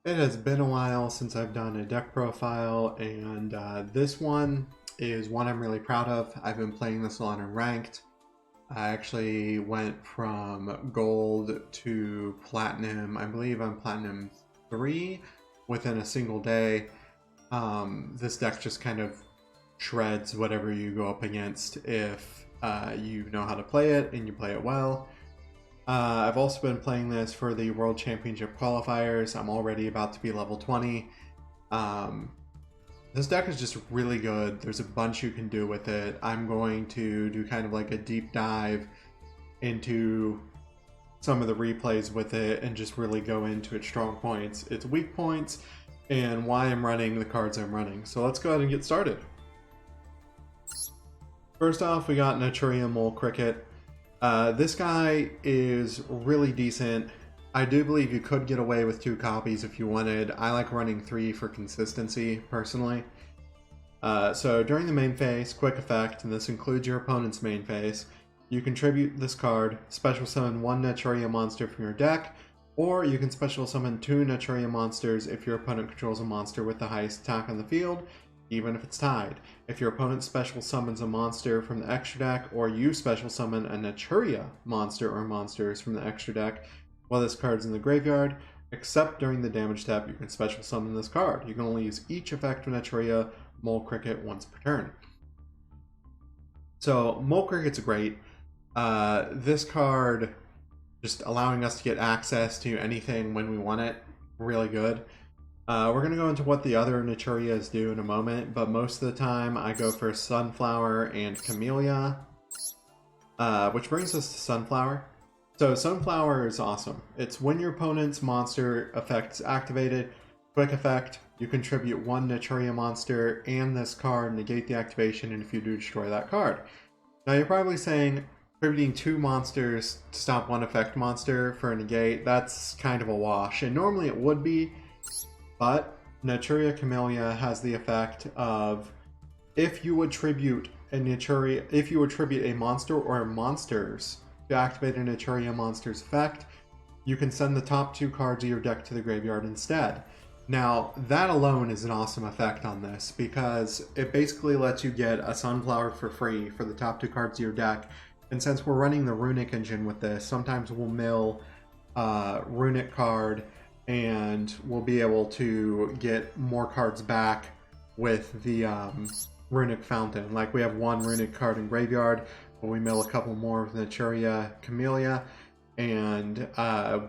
It has been a while since I've done a deck profile, and this one is one I'm really proud of. I've been playing this a lot in ranked. I actually went from gold to platinum. I believe I'm platinum 3 within a single day. This deck just kind of shreds whatever you go up against if you know how to play it and you play it well. I've also been playing this for the World Championship qualifiers. I'm already about to be level 20. Um, this deck is just really good. There's a bunch you can do with it. I'm going to do kind of like a deep dive into some of the replays with it and just really go into its strong points, its weak points, and why I'm running the cards I'm running. So let's go ahead and get started. First off, we got Naturia Mole Cricket. This guy is really decent. I do believe you could get away with 2 copies if you wanted. I like running 3 for consistency, personally. So during the main phase, quick effect, and this includes your opponent's main phase, you contribute this card, special summon 1 Naturia monster from your deck, or you can special summon 2 Naturia monsters if your opponent controls a monster with the highest attack on the field, even if it's tied. If your opponent special summons a monster from the extra deck, or you special summon a Naturia monster or monsters from the extra deck while this card's in the graveyard, except during the damage step, you can special summon this card. You can only use each effect of Naturia Mole Cricket once per turn. So Mole Cricket's great. This card, just allowing us to get access to anything when we want it, really good. We're going to go into what the other Naturias do in a moment, but most of the time I go for Sunflower and Camellia, which brings us to Sunflower. So Sunflower is awesome. It's when your opponent's monster effect is activated, quick effect, you contribute 1 Naturia monster and this card, negate the activation, and if you do, destroy that card. Now you're probably saying, contributing 2 monsters to stop 1 effect monster for a negate, that's kind of a wash, and normally it would be, but Naturia Camellia has the effect of if you attribute a monster or monsters to activate a Naturia monster's effect, you can send the top 2 cards of your deck to the graveyard instead. Now, that alone is an awesome effect on this because it basically lets you get a Sunflower for free for the top 2 cards of your deck. And since we're running the Runick engine with this, sometimes we'll mill Runick card and we'll be able to get more cards back with the Runick Fountain. Like we have 1 Runick card in graveyard, but we mill a couple more of the Naturia Camellia, and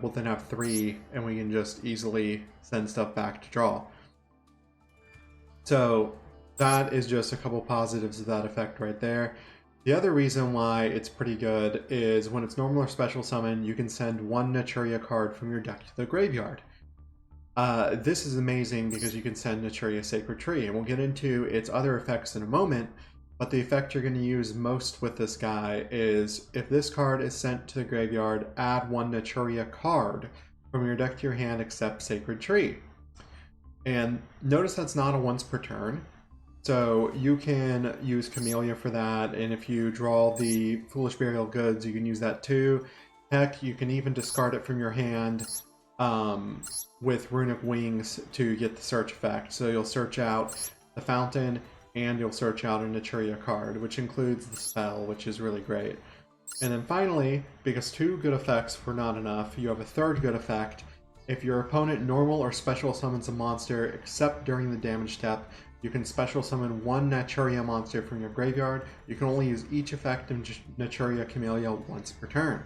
we'll then have 3, and we can just easily send stuff back to draw. So that is just a couple positives of that effect right there. The other reason why it's pretty good is when it's normal or special summon, you can send 1 Naturia card from your deck to the graveyard. This is amazing because you can send Naturia Sacred Tree, and we'll get into its other effects in a moment, but the effect you're going to use most with this guy is if this card is sent to the graveyard, add 1 Naturia card from your deck to your hand except Sacred Tree. And notice that's not a once per turn. So you can use Camellia for that, and if you draw the Foolish Burial Goods, you can use that too. Heck, you can even discard it from your hand with Runick Wings to get the search effect. So you'll search out the Fountain, and you'll search out a Naturia card, which includes the spell, which is really great. And then finally, because 2 good effects were not enough, you have a 3rd good effect. If your opponent normal or special summons a monster, except during the damage step, you can special summon 1 Naturia monster from your graveyard. You can only use each effect of Naturia Camellia once per turn.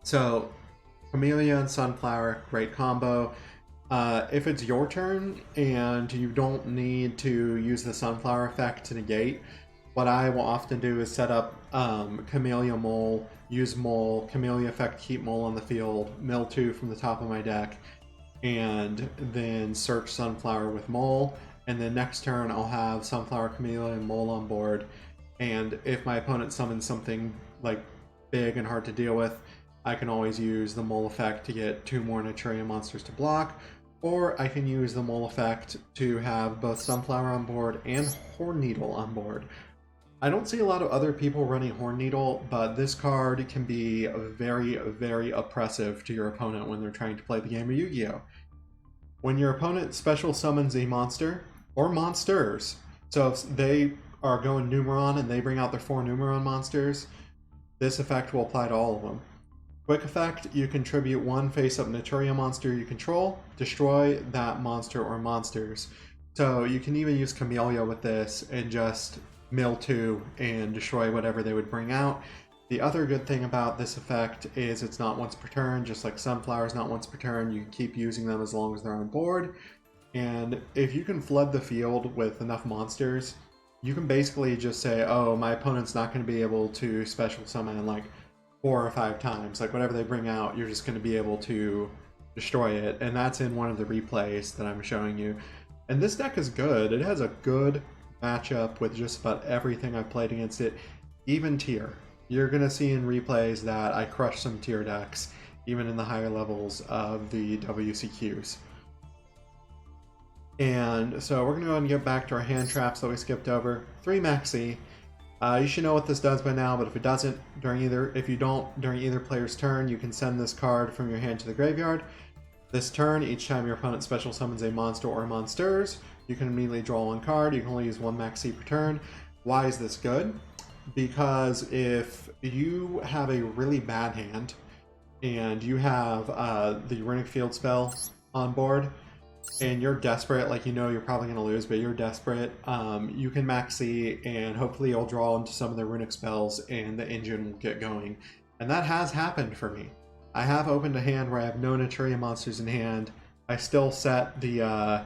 So, Camellia and Sunflower, great combo. If it's your turn and you don't need to use the Sunflower effect to negate, what I will often do is set up Camellia Mole, use Mole, Camellia effect, keep Mole on the field, mill 2 from the top of my deck, and then search Sunflower with Mole, and then next turn I'll have Sunflower, Camellia, and Mole on board, and if my opponent summons something like big and hard to deal with, I can always use the Mole effect to get 2 more Naturia monsters to block, or I can use the Mole effect to have both Sunflower on board and Horn Needle on board. I don't see a lot of other people running Horn Needle, but this card can be very, very oppressive to your opponent when they're trying to play the game of Yu-Gi-Oh! When your opponent special summons a monster, or monsters, so if they are going Numeron and they bring out their 4 Numeron monsters, this effect will apply to all of them. Quick effect, you contribute 1 face-up Naturia monster you control, destroy that monster or monsters. So you can even use Camellia with this and just mill 2 and destroy whatever they would bring out. The other good thing about this effect is it's not once per turn, just like Sunflower's not once per turn. You can keep using them as long as they're on board. And if you can flood the field with enough monsters, you can basically just say, oh, my opponent's not going to be able to special summon like 4 or 5 times. Like whatever they bring out, you're just going to be able to destroy it. And that's in one of the replays that I'm showing you. And this deck is good. It has a good matchup with just about everything I've played against it, even tier. You're going to see in replays that I crush some tier decks, even in the higher levels of the WCQs. And so we're going to go ahead and get back to our hand traps that we skipped over. 3 Maxi. You should know what this does by now, but if it doesn't, during either player's turn, you can send this card from your hand to the graveyard. This turn, each time your opponent special summons a monster or monsters, you can immediately draw 1 card. You can only use 1 Maxi per turn. Why is this good? Because if you have a really bad hand and you have the Runick Field spell on board and you're desperate, like you know you're probably going to lose, but you're desperate, you can Maxi and hopefully you'll draw into some of the Runick spells and the engine will get going. And that has happened for me. I have opened a hand where I have no Naturia monsters in hand. I still set the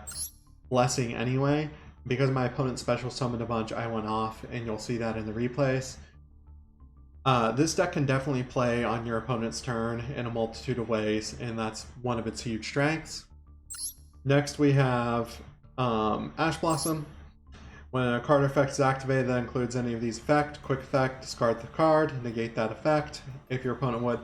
Blessing anyway. Because my opponent special summoned a bunch, I went off, and you'll see that in the replays. This deck can definitely play on your opponent's turn in a multitude of ways, and that's one of its huge strengths. Next we have Ash Blossom. When a card effect is activated that includes any of these effects, quick effect, discard the card, negate that effect. If your opponent would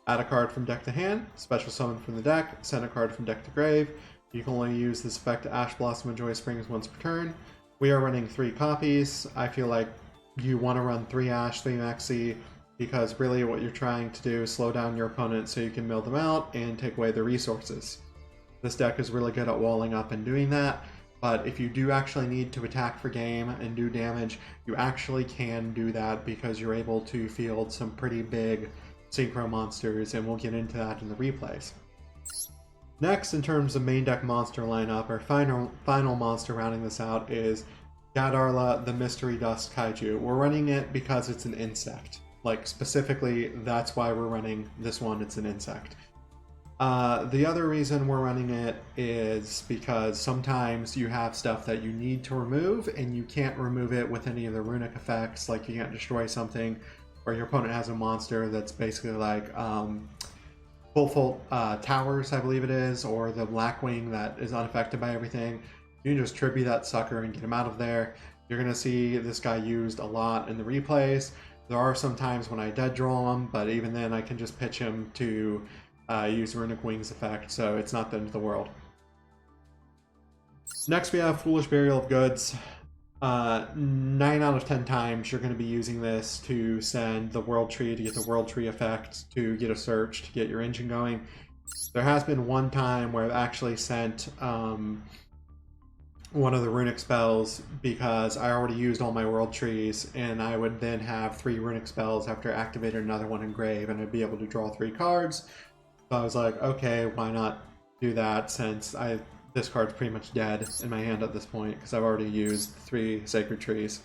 add a card from deck to hand, special summon from the deck, send a card from deck to grave. You can only use this effect to Ash Blossom and Joy Springs once per turn. We are running 3 copies. I feel like you want to run 3 Ash, 3 Maxi, because really what you're trying to do is slow down your opponent so you can mill them out and take away their resources. This deck is really good at walling up and doing that, but if you do actually need to attack for game and do damage, you actually can do that because you're able to field some pretty big synchro monsters, and we'll get into that in the replays. Next, in terms of main deck monster lineup, our final monster rounding this out is Gadarla, the Mystery Dust Kaiju. We're running it because it's an insect. Like, specifically, that's why we're running this one, it's an insect. The other reason we're running it is because sometimes you have stuff that you need to remove, and you can't remove it with any of the runic effects, like you can't destroy something, or your opponent has a monster that's basically like... Full Towers, I believe it is, or the Blackwing that is unaffected by everything. You can just tribute that sucker and get him out of there. You're going to see this guy used a lot in the replays. There are some times when I dead draw him, but even then I can just pitch him to use Runic Wings effect, so it's not the end of the world. Next we have Foolish Burial of Goods. 9 out of 10 times you're going to be using this to send the World Tree to get the World Tree effect, to get a search, to get your engine going. There has been one time where I've actually sent one of the runic spells because I already used all my World Trees, and I would then have 3 runic spells after I activated another one in grave, and I'd be able to draw 3 cards. So I was like, okay, why not do that, since this card's pretty much dead in my hand at this point because I've already used 3 Sacred Trees.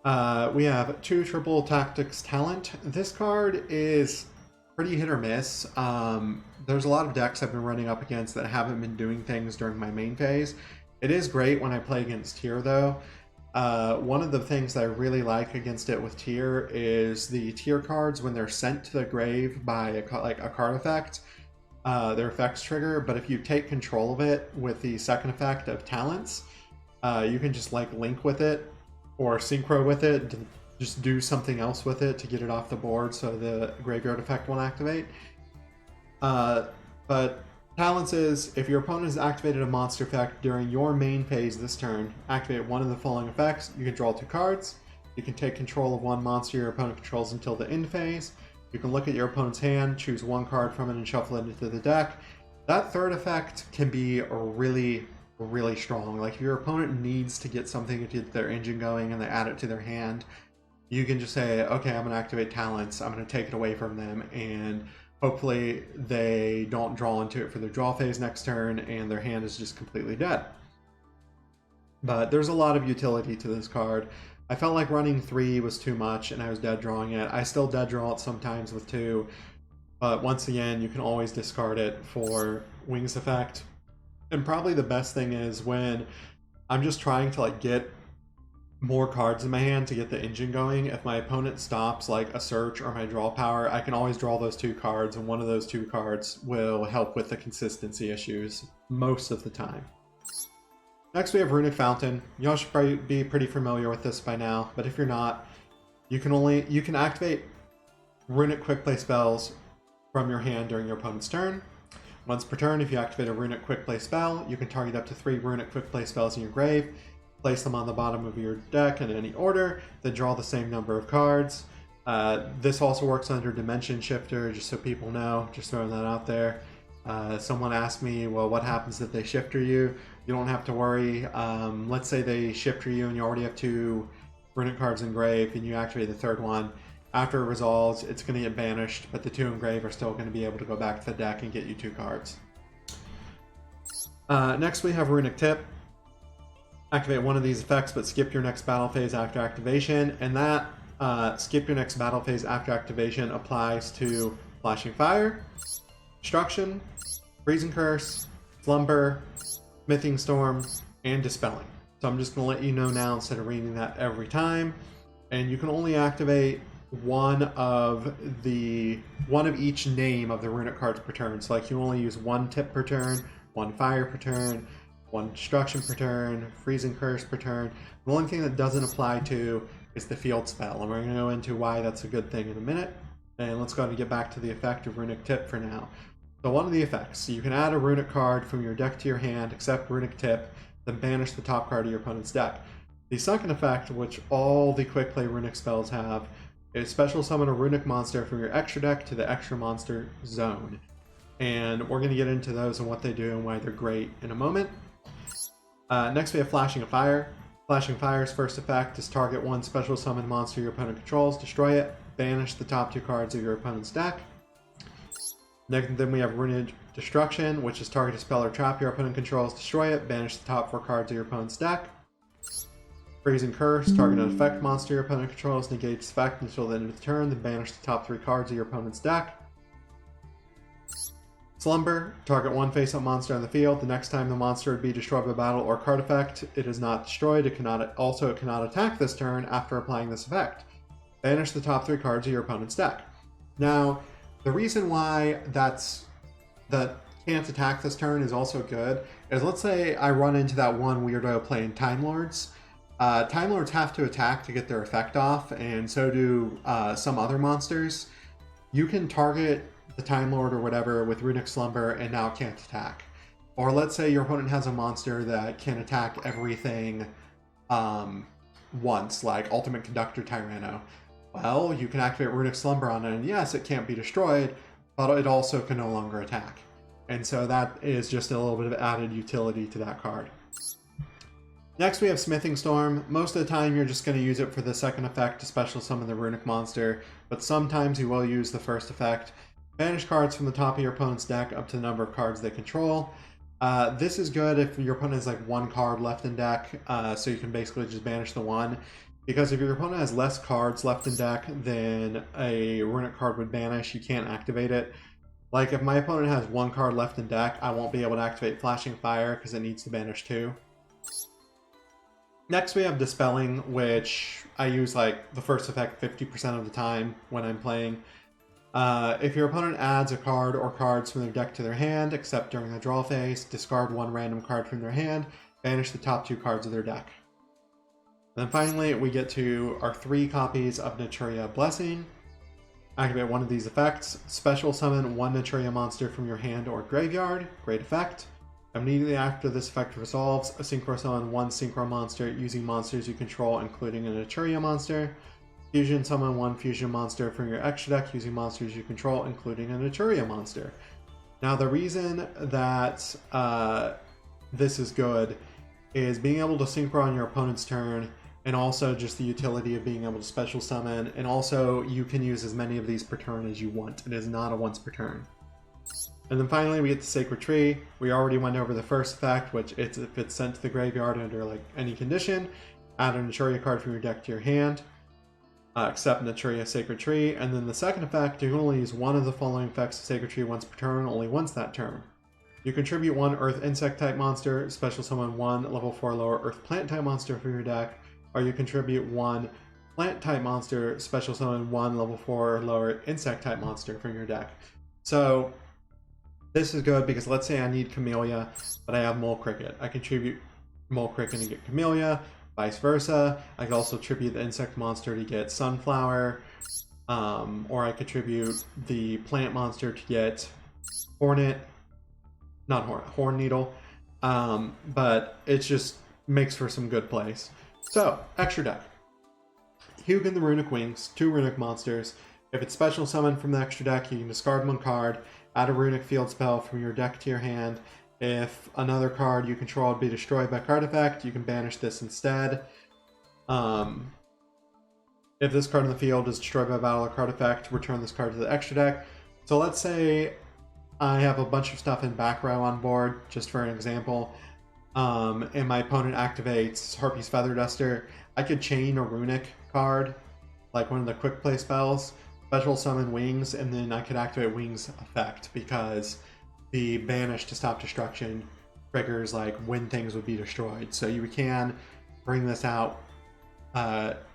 We have 2 Triple Tactics Talent. This card is pretty hit or miss. There's a lot of decks I've been running up against that haven't been doing things during my main phase. It is great when I play against tier though. One of the things that I really like against it with tier is the tier cards when they're sent to the grave by a card effect. Their effects trigger, but if you take control of it with the second effect of talents, you can just like link with it or synchro with it to just do something else with it to get it off the board so the graveyard effect won't activate. But talents is, if your opponent has activated a monster effect during your main phase this turn, activate one of the following effects, you can draw 2 cards. You can take control of one monster your opponent controls until the end phase. You can look at your opponent's hand, choose one card from it, and shuffle it into the deck. That third effect can be really, really strong. Like if your opponent needs to get something to get their engine going and they add it to their hand, you can just say, okay, I'm going to activate talents, I'm going to take it away from them, and hopefully they don't draw into it for their draw phase next turn and their hand is just completely dead. But there's a lot of utility to this card. I felt like running 3 was too much and I was dead drawing it. I still dead draw it sometimes with 2, but once again, you can always discard it for Wings effect. And probably the best thing is when I'm just trying to like get more cards in my hand to get the engine going, if my opponent stops like a search or my draw power, I can always draw those 2 cards, and one of those 2 cards will help with the consistency issues most of the time. Next we have Runick Fountain. Y'all should probably be pretty familiar with this by now, but if you're not, you can activate Runick Quick Play spells from your hand during your opponent's turn. Once per turn, if you activate a Runick Quick Play spell, you can target up to 3 Runick Quick Play spells in your grave, place them on the bottom of your deck in any order, then draw the same number of cards. This also works under Dimension Shifter, just so people know, just throwing that out there. Someone asked me, well, what happens if they shifter you? You don't have to worry. Let's say they shifter you and you already have 2 Runick cards engraved and you activate the 3rd one. After it resolves, it's going to get banished, but the 2 engraved are still going to be able to go back to the deck and get you 2 cards. Next we have Runick Tip. Activate one of these effects, but skip your next battle phase after activation, and that skip your next battle phase after activation applies to Flashing Fire, Destruction, Freezing Curse, Slumber, Smithing Storm, and Dispelling. So I'm just going to let you know now instead of reading that every time. And you can only activate one of each name of the Runick cards per turn. So like you only use 1 Tip per turn, 1 Fire per turn, 1 Destruction per turn, Freezing Curse per turn. The only thing that doesn't apply to is the field spell, and we're going to go into why that's a good thing in a minute. And let's go ahead and get back to the effect of Runick Tip for now. So one of the effects, so you can add a Runick card from your deck to your hand, except Runick Tip, then banish the top card of your opponent's deck. The second effect, which all the quick play Runick spells have, is special summon a Runick monster from your extra deck to the extra monster zone. And we're going to get into those and what they do and why they're great in a moment. Next we have Flashing Fire. Flashing Fire's first effect is target 1 special summon monster your opponent controls, destroy it, banish the top 2 cards of your opponent's deck. Next, then we have Runick Destruction, which is target a spell or trap your opponent controls, destroy it, banish the top 4 cards of your opponent's deck. Freezing Curse, target an effect monster your opponent controls, negate its effect until the end of the turn, then banish the top 3 cards of your opponent's deck. Slumber, target 1 face-up monster on the field. The next time the monster would be destroyed by battle or card effect, it is not destroyed. It cannot attack this turn after applying this effect. Banish the top 3 cards of your opponent's deck. Now, the reason why that can't attack this turn is also good is, let's say I run into that one weirdo playing Time Lords. Time Lords have to attack to get their effect off, and so do some other monsters. You can target the Time Lord or whatever with Runick Slumber and now it can't attack. Or let's say your opponent has a monster that can attack everything once, like Ultimate Conductor Tyranno. Well, you can activate Runick Slumber on it, and yes, it can't be destroyed, but it also can no longer attack. And so that is just a little bit of added utility to that card. Next we have Smithing Storm. Most of the time you're just going to use it for the second effect to special summon the Runick monster, but sometimes you will use the first effect. Banish cards from the top of your opponent's deck up to the number of cards they control. This is good if your opponent has like 1 card left in deck, so you can basically just banish the 1. Because if your opponent has less cards left in deck than a Runick card would banish, you can't activate it. Like if my opponent has 1 card left in deck, I won't be able to activate Flashing Fire because it needs to banish 2. Next we have Dispelling, which I use like the first effect 50% of the time when I'm playing. If your opponent adds a card or cards from their deck to their hand, except during the draw phase, discard 1 random card from their hand, banish the top 2 cards of their deck. Then finally, we get to our 3 copies of Naturia Blessing. Activate one of these effects. Special summon 1 Naturia monster from your hand or graveyard. Great effect. Immediately after this effect resolves, synchro summon one synchro monster using monsters you control, including a Naturia monster. Fusion summon one fusion monster from your extra deck using monsters you control, including a Naturia monster. Now, the reason that this is good is being able to synchro on your opponent's turn, and also just the utility of being able to special summon, and also you can use as many of these per turn as you want. It is not a once per turn. And then finally we get the Sacred Tree. We already went over the first effect, which it's if it's sent to the graveyard under like any condition, add a Naturia card from your deck to your hand, except Naturia Sacred Tree. And then the second effect, you can only use one of the following effects of Sacred Tree once per turn, only once that turn. You contribute one Earth Insect type monster, special summon one level 4 lower Earth Plant type monster from your deck, or you contribute one Plant type monster, special summon one level 4 lower Insect type monster from your deck. So this is good because let's say I need Camellia, but I have Mole Cricket. I contribute Mole Cricket and get Camellia, vice versa. I could also tribute the insect monster to get Sunflower, or I contribute the plant monster to get Hornet, not Hornet, Horn Needle. But it just makes for some good plays. So, extra deck. YuGiOh the Runick Wings, 2 Runick monsters. If it's special summoned from the extra deck, you can discard one card, add a Runick field spell from your deck to your hand. If another card you control would be destroyed by card effect, you can banish this instead. If this card in the field is destroyed by battle or card effect, return this card to the extra deck. So let's say I have a bunch of stuff in back row on board, just for an example, and my opponent activates Harpy's Feather Duster. I could chain a Runick card, like one of the quick play spells, special summon Wings, and then I could activate Wings effect because the banish to stop destruction triggers like when things would be destroyed. So you can bring this out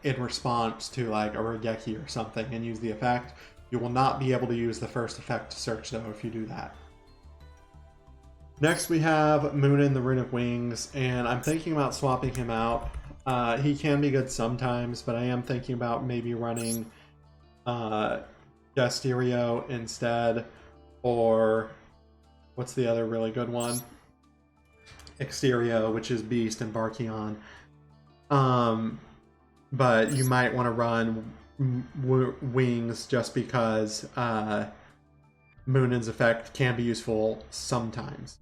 in response to like a Regeki or something and use the effect. You will not be able to use the first effect to search though if you do that. Next we have Moonin the Runick Wings, and I'm thinking about swapping him out. He can be good sometimes, but I am thinking about maybe running Desterio instead, or what's the other really good one? Exterio, which is Beast and Barkion. But you might want to run Wings just because Moonin's effect can be useful sometimes.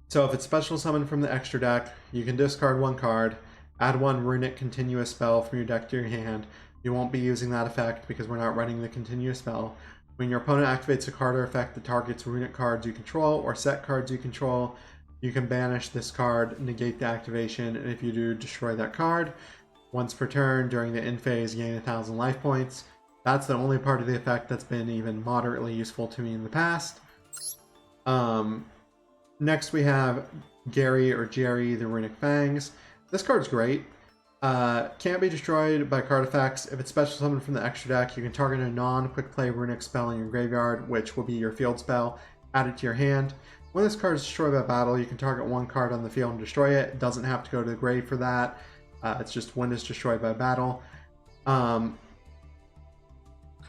So if it's special summoned from the extra deck, you can discard one card, add one Runick continuous spell from your deck to your hand. You won't be using that effect because we're not running the continuous spell. When your opponent activates a card or effect that targets Runick cards you control or set cards you control, you can banish this card, negate the activation, and if you do, destroy that card. Once per turn, during the end phase, gain 1,000 life points. That's the only part of the effect that's been even moderately useful to me in the past. Next we have Gary or Jerry the Runick Fangs. This card's great. Can't be destroyed by card effects. If it's special summoned from the extra deck, you can target a non-quick play Runick spell in your graveyard, which will be your field spell, add it to your hand. When this card is destroyed by battle, you can target one card on the field and destroy it. It doesn't have to go to the grave for that. It's just when it's destroyed by battle.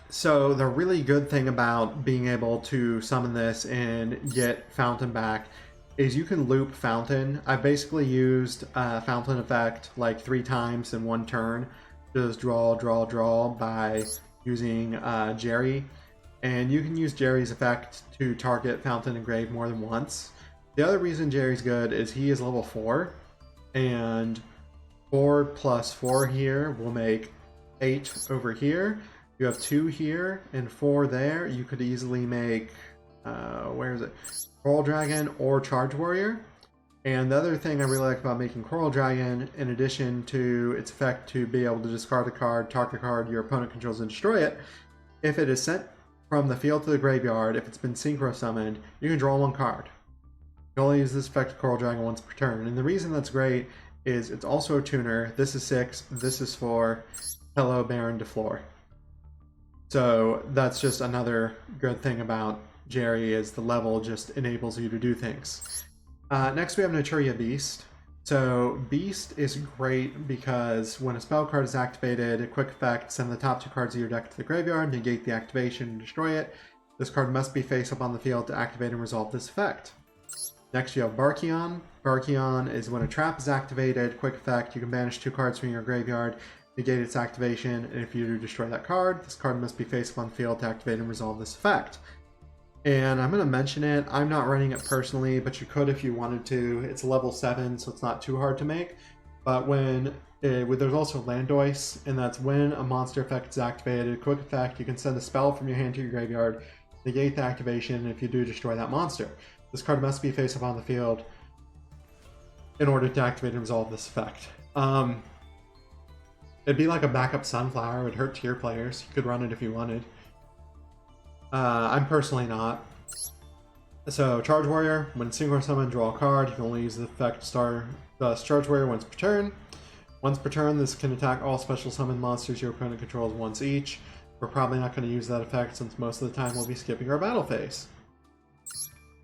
So the really good thing about being able to summon this and get Fountain back is you can loop Fountain. I basically used Fountain effect like 3 times in one turn. Just draw by using Jerry. And you can use Jerry's effect to target Fountain and Grave more than once. The other reason Jerry's good is he is level 4. And 4 plus 4 here will make 8 over here. You have 2 here and 4 there. You could easily make, where is it? Coral Dragon or Charge Warrior. And the other thing I really like about making Coral Dragon, in addition to its effect to be able to discard a card, target a card your opponent controls and destroy it, if it is sent from the field to the graveyard, if it's been synchro summoned, you can draw one card. You can only use this effect of Coral Dragon once per turn. And the reason that's great is it's also a tuner. This is 6, this is 4. Hello, Baron de Flor. So that's just another good thing about Jerry, is the level just enables you to do things. Next we have Naturia Beast. So Beast is great because when a spell card is activated, a quick effect, send the top 2 cards of your deck to the graveyard, negate the activation and destroy it. This card must be face up on the field to activate and resolve this effect. Next you have Barkion. Barkion is when a trap is activated, quick effect, you can banish 2 cards from your graveyard, negate its activation, and if you destroy that card, this card must be face up on the field to activate and resolve this effect. And I'm going to mention it, I'm not running it personally, but you could if you wanted to. It's level 7, so it's not too hard to make. But there's also Landoise, and that's when a monster effect is activated, quick effect, you can send a spell from your hand to your graveyard, negate the activation, and if you do, destroy that monster. This card must be face up on the field in order to activate and resolve this effect. It'd be like a backup Sunflower, it would hurt tier players. You could run it if you wanted. I'm personally not. So, Charge Warrior, when Synchro Summon, draw a card. You can only use the effect Charge Warrior once per turn. Once per turn, this can attack all special summon monsters your opponent controls once each. We're probably not going to use that effect since most of the time we'll be skipping our battle phase.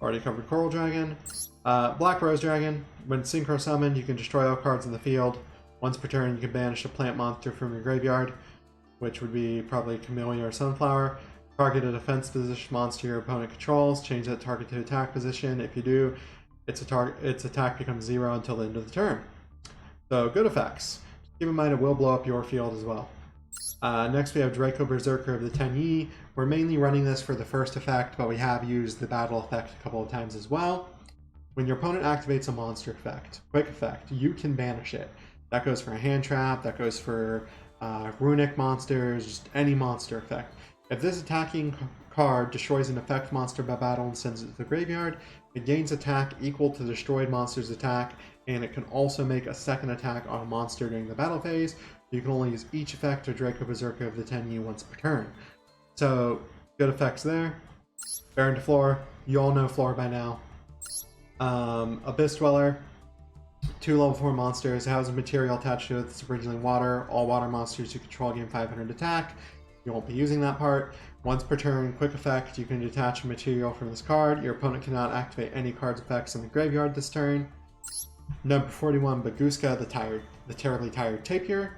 Already covered Coral Dragon. Black Rose Dragon, when Synchro Summoned, you can destroy all cards in the field. Once per turn, you can banish a plant monster from your graveyard, which would be probably Camellia or Sunflower. Target a defense position monster your opponent controls. Change that target to attack position. If you do, its attack becomes 0 until the end of the turn. So, good effects. Keep in mind it will blow up your field as well. Next we have Draco Berserker of the 10E. We're mainly running this for the first effect, but we have used the battle effect a couple of times as well. When your opponent activates a monster effect, quick effect, you can banish it. That goes for a hand trap, that goes for runic monsters, just any monster effect. If this attacking card destroys an effect monster by battle and sends it to the graveyard, it gains attack equal to the destroyed monster's attack, and it can also make a second attack on a monster during the battle phase. You can only use each effect of Draco Berserker of the 10E once per turn. So, good effects there. Baron to Floor, you all know Floor by now. Abyss Dweller, 2 level 4 monsters, it has a material attached to it that's originally water. All water monsters you control gain 500 attack. You won't be using that part. Once per turn, quick effect, you can detach a material from this card. Your opponent cannot activate any card's effects in the graveyard this turn. Number 41, Baguska, the Terribly Tired Tapir.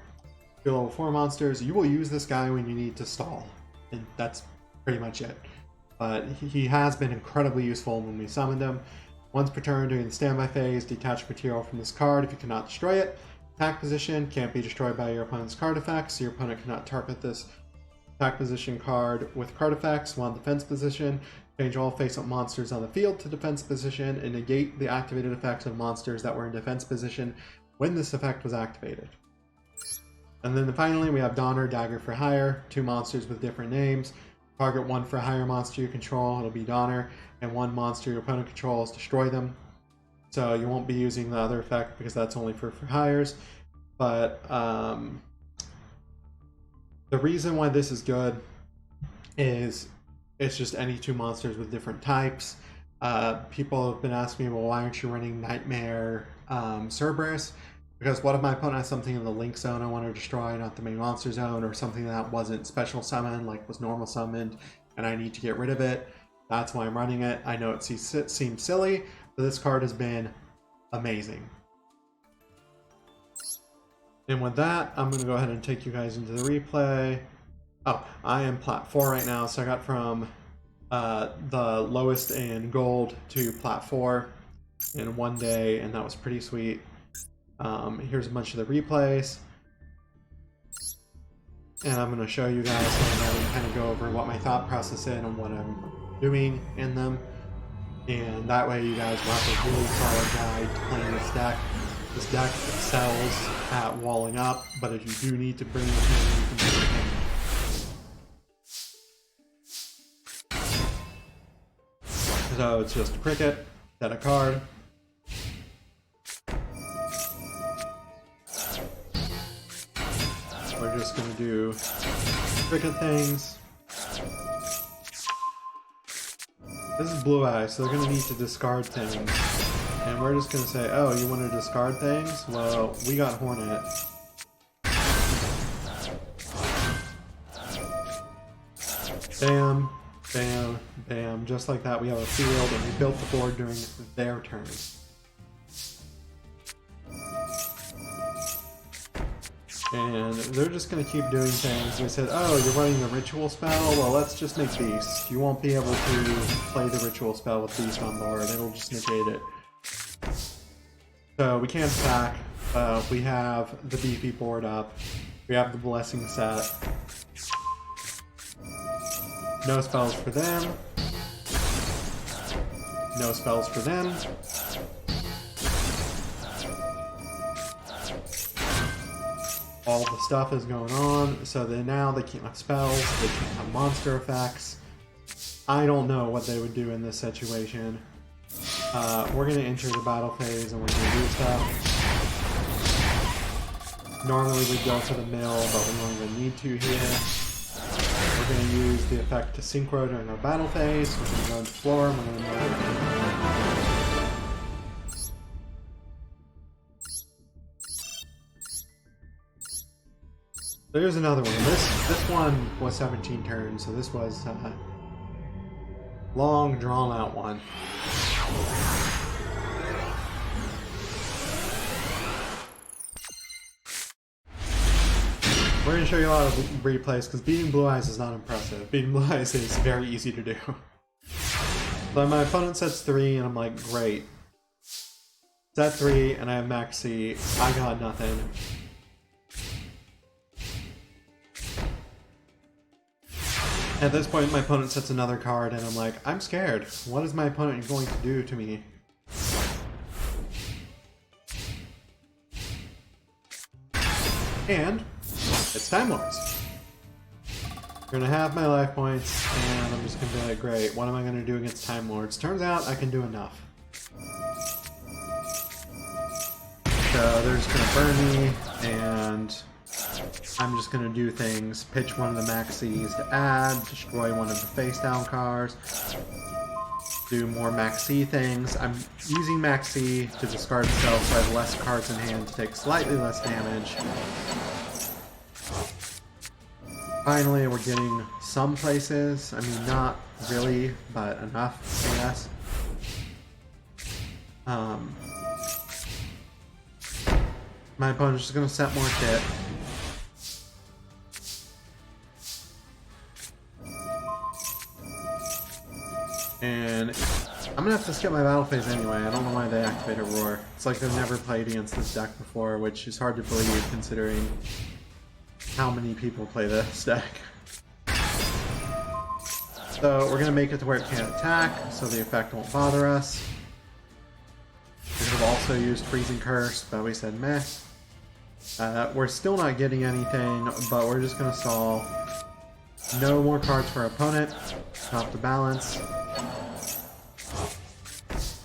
2 level 4 monsters. You will use this guy when you need to stall. And that's pretty much it. But he has been incredibly useful when we summoned him. Once per turn during the standby phase, detach material from this card if you cannot destroy it. Attack position can't be destroyed by your opponent's card effects. Your opponent cannot target this attack position card with card effects. While in defense position, change all face-up monsters on the field to defense position and negate the activated effects of monsters that were in defense position when this effect was activated. And then finally we have Donner, Dagger for Hire, 2 monsters with different names. Target 1 for hire monster you control, it'll be Donner, and 1 monster your opponent controls, destroy them. So you won't be using the other effect because that's only for hires. But the reason why this is good is it's just any 2 monsters with different types. People have been asking me, well, why aren't you running Nightmare Cerberus? Because what if my opponent has something in the link zone I want to destroy, not the main monster zone, or something that wasn't special summoned, like was normal summoned, and I need to get rid of it? That's why I'm running it. I know it seems silly, but this card has been amazing. And with that, I'm going to go ahead and take you guys into the replay. Oh, I am plat 4 right now, so I got from the lowest in gold to plat 4 in 1 day, and that was pretty sweet. Here's a bunch of the replays, and I'm going to show you guys and kind of go over what my thought process is and what I'm doing in them, and that way you guys will have a really solid guide to playing this deck. This deck excels at walling up, but if you do need to bring it in, you can bring it in. So it's just a cricket, set a card. We're just going to do cricket things. This is Blue Eye, so they're going to need to discard things. And we're just going to say, oh, you want to discard things? Well, we got Hornet. Bam, bam, bam. Just like that, we have a field, and we built the board during their turn. And they're just going to keep doing things. They said, oh, you're running the ritual spell? Well, let's just make Beast. You won't be able to play the ritual spell with Beast on board. It'll just negate it. So we can't attack. We have the beefy board up. We have the blessing set. No spells for them. No spells for them. All the stuff is going on, so then now they can't have spells, they can't have monster effects. I don't know what they would do in this situation. We're going to enter the battle phase and we're going to do stuff. Normally we'd go for the mill, but we don't even need to here. We're going to use the effect to synchro during our battle phase. We're going to go into floor and we're going to There's another one. This one was 17 turns, so this was a long, drawn-out one. We're going to show you a lot of replays, because beating Blue Eyes is not impressive. Beating Blue Eyes is very easy to do. So my opponent sets 3, and I'm like, great. Set 3, and I have max C. I got nothing. At this point, my opponent sets another card, and I'm like, I'm scared. What is my opponent going to do to me? And it's Time Lords. We're gonna have my life points, and I'm just gonna be like, great, what am I gonna do against Time Lords? Turns out I can do enough. So they're just gonna burn me, and I'm just gonna do things, pitch one of the max Cs to add, destroy one of the face down cards, do more max C things. I'm using max C to discard itself so I have less cards in hand to take slightly less damage. Finally, we're getting some places. I mean, not really, but enough, I guess. My opponent's just gonna set more shit. And I'm gonna have to skip my battle phase anyway. I don't know why they activated Roar. It's like they've never played against this deck before, which is hard to believe considering how many people play this deck. So we're gonna make it to where it can't attack, so the effect won't bother us. We could have also used Freezing Curse, but we said meh. We're still not getting anything, but we're just gonna stall. No more cards for our opponent. Top the balance.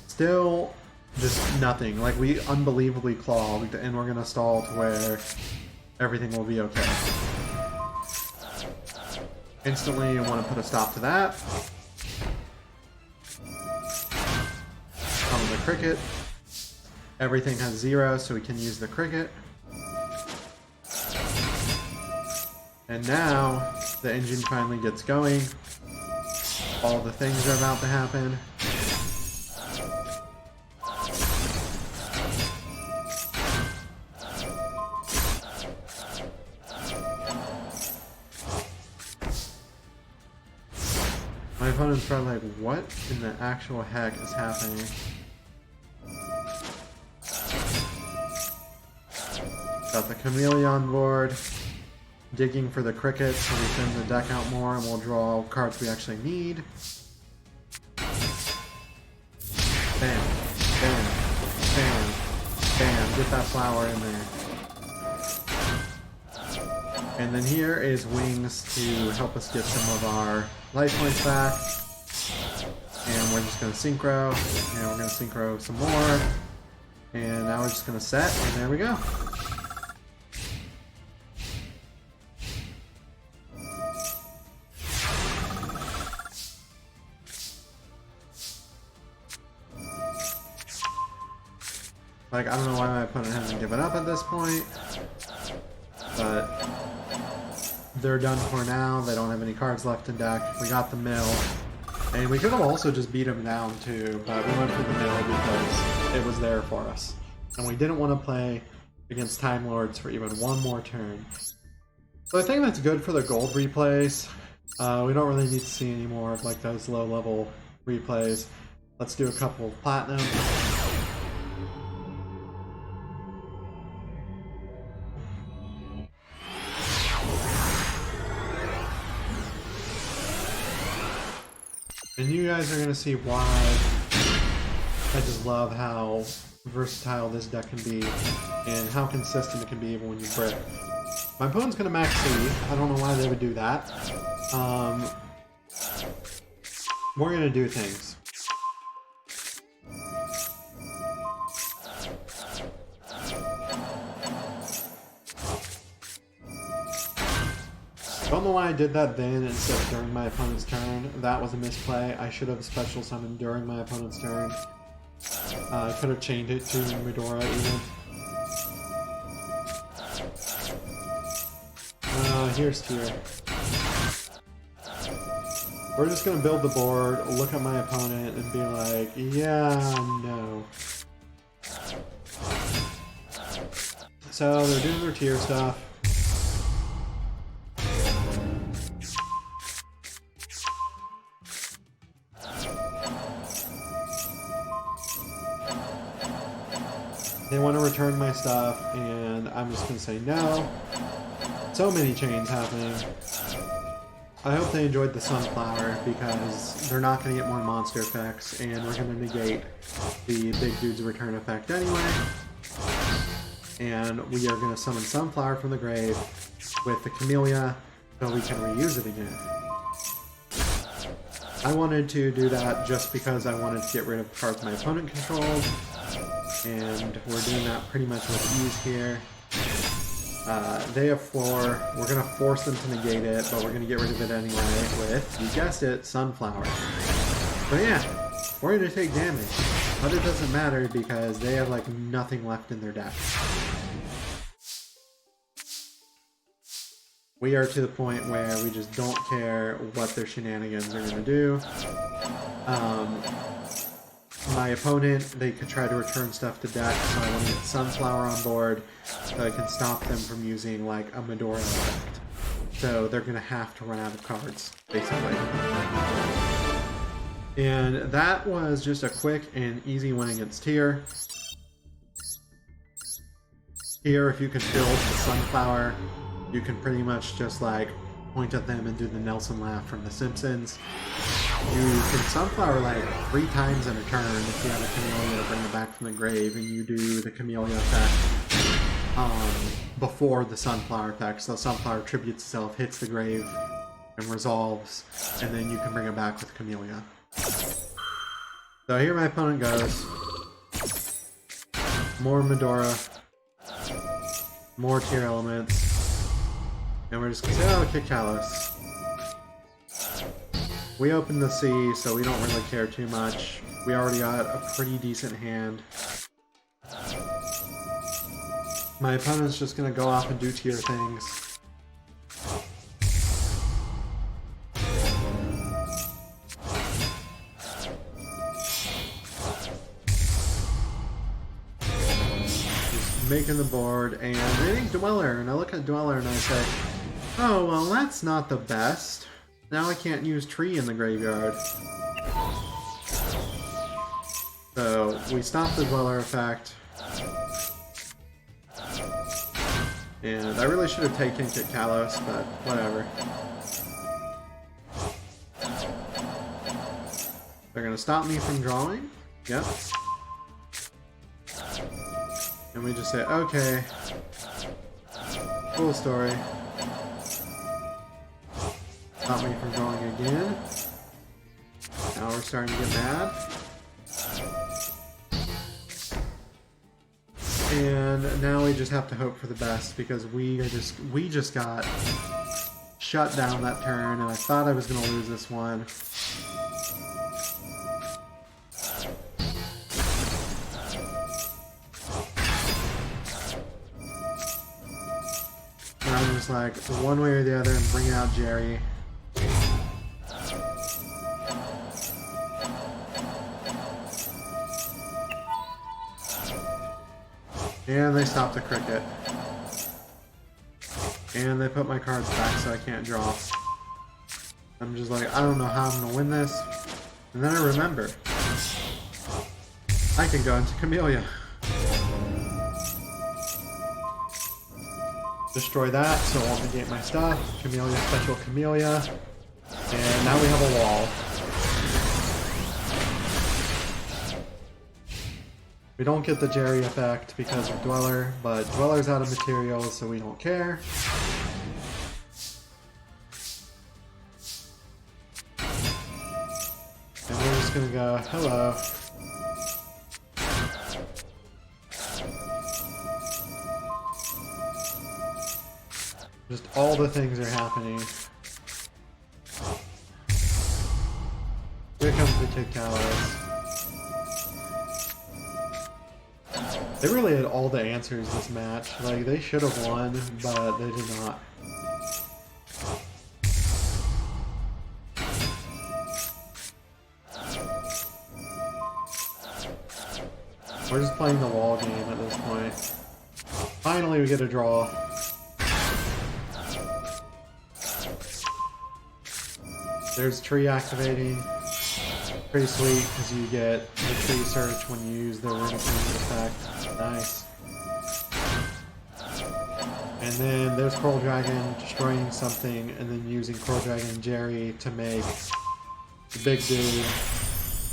Still just nothing. Like, we unbelievably clogged, and we're gonna stall to where everything will be okay. Instantly, you want to put a stop to that. On the cricket. Everything has 0, so we can use the cricket. And now, the engine finally gets going. All the things are about to happen. My opponent's probably like, what in the actual heck is happening? Got the Chameleon board. Digging for the cricket so we thin the deck out more and we'll draw cards we actually need. Bam, bam, bam, bam. Get that flower in there. And then here is Wings to help us get some of our life points back. And we're just going to synchro. And we're going to synchro some more. And now we're just going to set, and there we go. Like, I don't know why my opponent hasn't given up at this point, but they're done for now. They don't have any cards left in deck. We got the mill, and we could have also just beat him down too, but we went for the mill because it was there for us. And we didn't want to play against Time Lords for even one more turn. So I think that's good for the gold replays. We don't really need to see any more of like those low level replays. Let's do a couple of platinum. And you guys are going to see why I just love how versatile this deck can be and how consistent it can be even when you brick. My opponent's going to max C. I don't know why they would do that. We're going to do things. Don't know why I did that then instead of during my opponent's turn. That was a misplay. I should have special summoned during my opponent's turn. I could have changed it to Medora even. Here's Tier. We're just gonna build the board, look at my opponent, and be like, yeah, no. So they're doing their Tier stuff. They want to return my stuff, and I'm just gonna say no. So many chains happening. I hope they enjoyed the Sunflower, because they're not going to get more monster effects, and we're going to negate the big dude's return effect anyway. And we are going to summon Sunflower from the grave with the Camellia, so we can reuse it again. I wanted to do that just because I wanted to get rid of cards my opponent controlled, and we're doing that pretty much with ease here. They have 4. We're going to force them to negate it, but we're going to get rid of it anyway with, you guessed it, Sunflower. But yeah, we're going to take damage. But it doesn't matter because they have like nothing left in their deck. We are to the point where we just don't care what their shenanigans are going to do. My opponent, they could try to return stuff to deck, so I want to get Sunflower on board so I can stop them from using like a Medora effect. So they're going to have to run out of cards, basically. And that was just a quick and easy win against Tier. Here, if you can build the Sunflower, you can pretty much just like point at them and do the Nelson laugh from The Simpsons. You can Sunflower like 3 times in a turn if you have a Camellia to bring it back from the grave, and you do the Camellia effect before the Sunflower effect. So the Sunflower tributes itself, hits the grave, and resolves, and then you can bring it back with Camellia. So here my opponent goes. More Medora. More Tier elements. And we're just gonna say, oh, kick Kalos. We opened the sea, so we don't really care too much. We already got a pretty decent hand. My opponent's just gonna go off and do Tier things. Just making the board, and they think Dweller, and I look at Dweller and I say, oh, well, that's not the best. Now I can't use Tree in the graveyard. So we stop the Dweller effect. And I really should have taken Kit Kalos, but whatever. They're gonna stop me from drawing? Yep. And we just say, okay. Cool story. Stop me from drawing again. Now we're starting to get mad. And now we just have to hope for the best because we just got shut down that turn, and I thought I was gonna lose this one. And I'm just like, one way or the other, I'm bringing out Jerry. And they stopped the cricket. And they put my cards back so I can't draw. I'm just like, I don't know how I'm gonna win this. And then I remember. I can go into Camellia. Destroy that, so it won't negate my stuff. Camellia, special Camellia. And now we have a wall. We don't get the Jerry effect because of Dweller, but Dweller's out of materials, so we don't care. And we're just gonna go, hello. Just all the things are happening. Here comes the Tiktalis. They really had all the answers this match. Like, they should have won, but they did not. We're just playing the wall game at this point. Finally, we get a draw. There's tree activating. Pretty sweet, because you get the tree search when you use the Runick effect. Nice. And then there's Coral Dragon destroying something, and then using Coral Dragon and Jerry to make the big dude.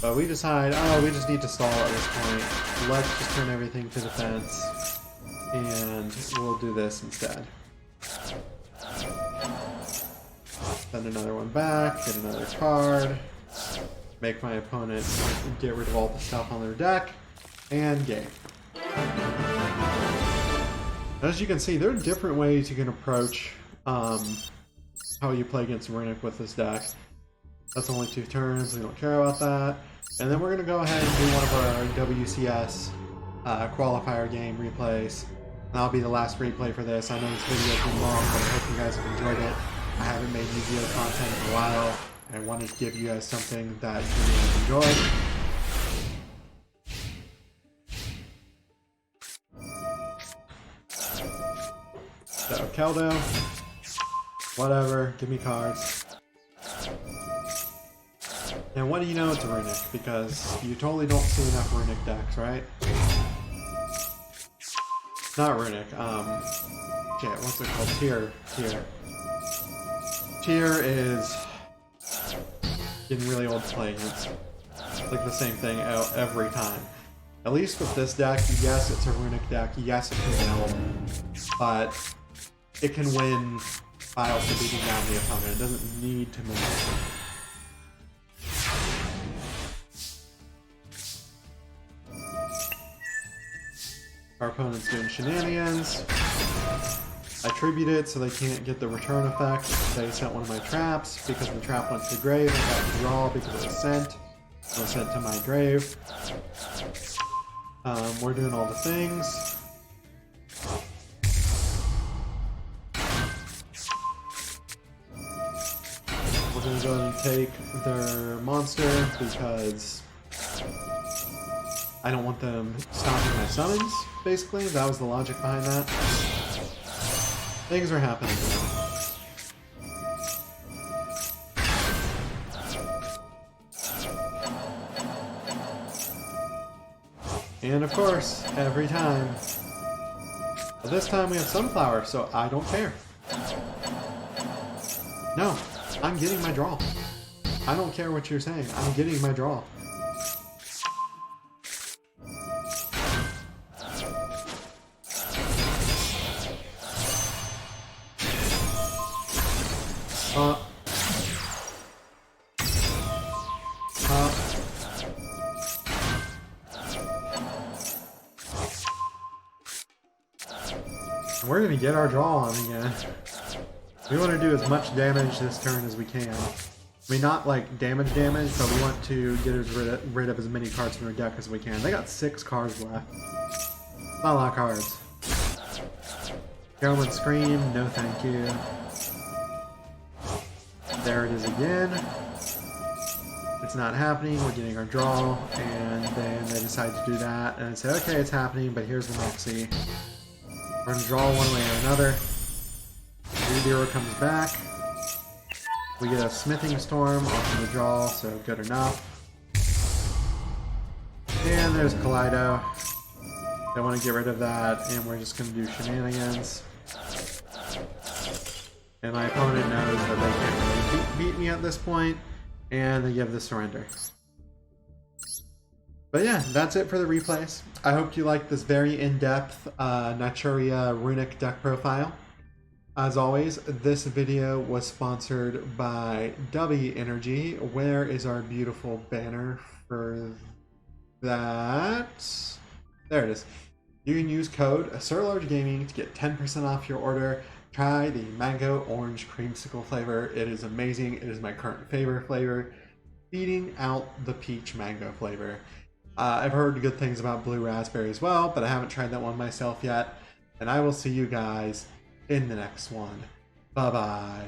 But we decide, oh, we just need to stall at this point. Let's just turn everything to defense, and we'll do this instead. Send another one back, get another card, make my opponent get rid of all the stuff on their deck, and game. As you can see, there are different ways you can approach how you play against Runick with this deck. That's only 2 turns, we don't care about that. And then we're going to go ahead and do one of our WCS qualifier game replays. And that'll be the last replay for this. I know this video's been long, but I hope you guys have enjoyed it. I haven't made YuGiOh content in a while, and I wanted to give you guys something that you really enjoy. So, Keldo, whatever, give me cards. And what do you know, it's a Runick, because you totally don't see enough Runick decks, right? Not Runick, shit, what's it called? Tier. Tier is getting really old to play against. Like the same thing every time. At least with this deck, yes, it's a Runick deck, yes, it can win, but it can win by also beating down the opponent. It doesn't need to move. Our opponent's doing shenanigans. I tribute it so they can't get the return effect. They sent one of my traps because the trap went to the grave. I got to draw because it was sent. It was sent to my grave. We're doing all the things. We're going to go ahead and take their monster because I don't want them stopping my summons, basically. That was the logic behind that. Things are happening now. And of course, every time. But this time we have Sunflower, so I don't care. No, I'm getting my draw. I don't care what you're saying. I'm getting my draw. We're going to get our draw on again. We want to do as much damage this turn as we can. I mean, not like damage, but we want to get rid of as many cards from their deck as we can. They got 6 cards left. Not a lot of cards. Garland Scream, no thank you. There it is again. It's not happening, we're getting our draw, and then they decide to do that, and I say, okay, it's happening, but here's the Maxi. We're going to draw one way or another. YuGiOh comes back. We get a Smithing Storm off of the draw, so good enough. And there's Kaleido. They want to get rid of that, and we're just going to do shenanigans. And my opponent knows that they can't really beat me at this point, and they give the surrender. But yeah, that's it for the replays. I hope you liked this very in-depth Naturia Runick deck profile. As always, this video was sponsored by W Energy. Where is our beautiful banner for that? There it is. You can use code SirLarge Gaming to get 10% off your order. Try the mango orange creamsicle flavor. It is amazing. It is my current favorite flavor, beating out the peach mango flavor. I've heard good things about blue raspberry as well, but I haven't tried that one myself yet. And I will see you guys in the next one. Bye-bye.